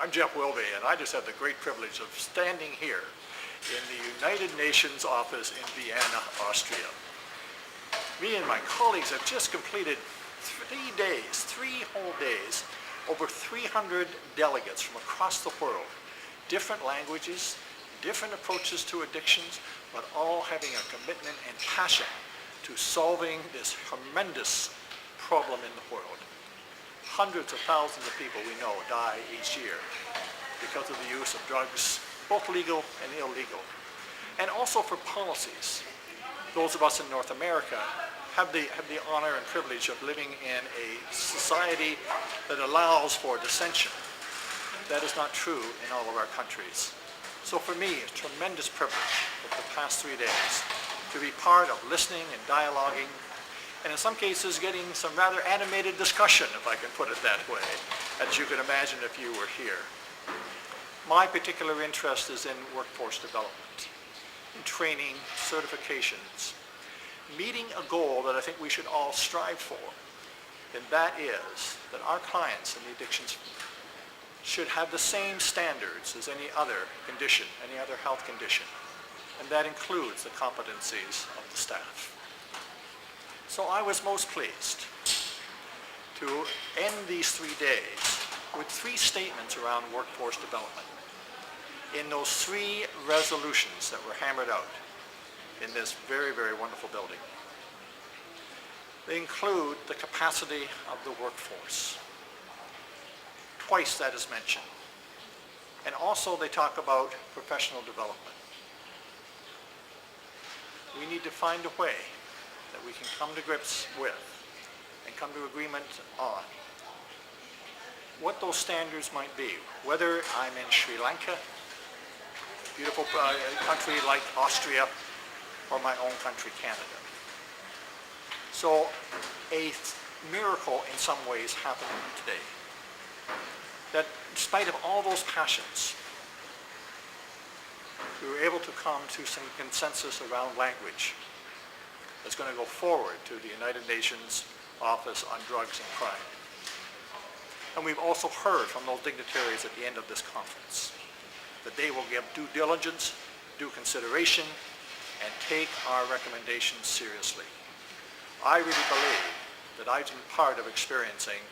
I'm Jeff Wilbee, and I just have the great privilege of standing here in the United Nations office in Vienna, Austria. Me and my colleagues have just completed 3 whole days, over 300 delegates from across the world, different languages, different approaches to addictions, but all having a commitment and passion to solving this tremendous problem in the world. Hundreds of thousands of people we know die each year because of the use of drugs, both legal and illegal. And also for policies. Those of us in North America have the honor and privilege of living in a society that allows for dissension. That is not true in all of our countries. So for me, it's a tremendous privilege of the past 3 days to be part of listening and dialoguing, and in some cases getting some rather animated discussion, if I can put it that way, as you can imagine if you were here. My particular interest is in workforce development, in training, certifications, meeting a goal that I think we should all strive for, and that is that our clients in the addictions should have the same standards as any other condition, any other health condition, and that includes the competencies of the staff. So I was most pleased to end these 3 days with 3 statements around workforce development in those 3 resolutions that were hammered out in this very, very wonderful building. They include the capacity of the workforce. Twice that is mentioned. And also they talk about professional development. We need to find a way that we can come to grips with and come to agreement on what those standards might be, whether I'm in Sri Lanka, a beautiful country like Austria, or my own country, Canada. So a miracle in some ways happening today, that in spite of all those passions, we were able to come to some consensus around language that's going to go forward to the United Nations Office on Drugs and Crime. And we've also heard from those dignitaries at the end of this conference that they will give due diligence, due consideration, and take our recommendations seriously. I really believe that I've been part of experiencing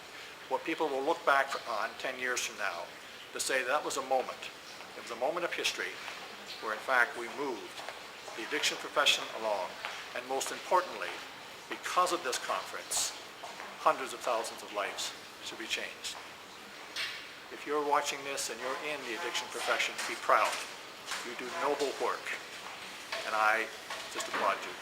what people will look back on 10 years from now to say that was a moment. It was a moment of history where in fact we moved the addiction profession along. And most importantly, because of this conference, hundreds of thousands of lives should be changed. If you're watching this and you're in the addiction profession, be proud. You do noble work, and I just applaud you.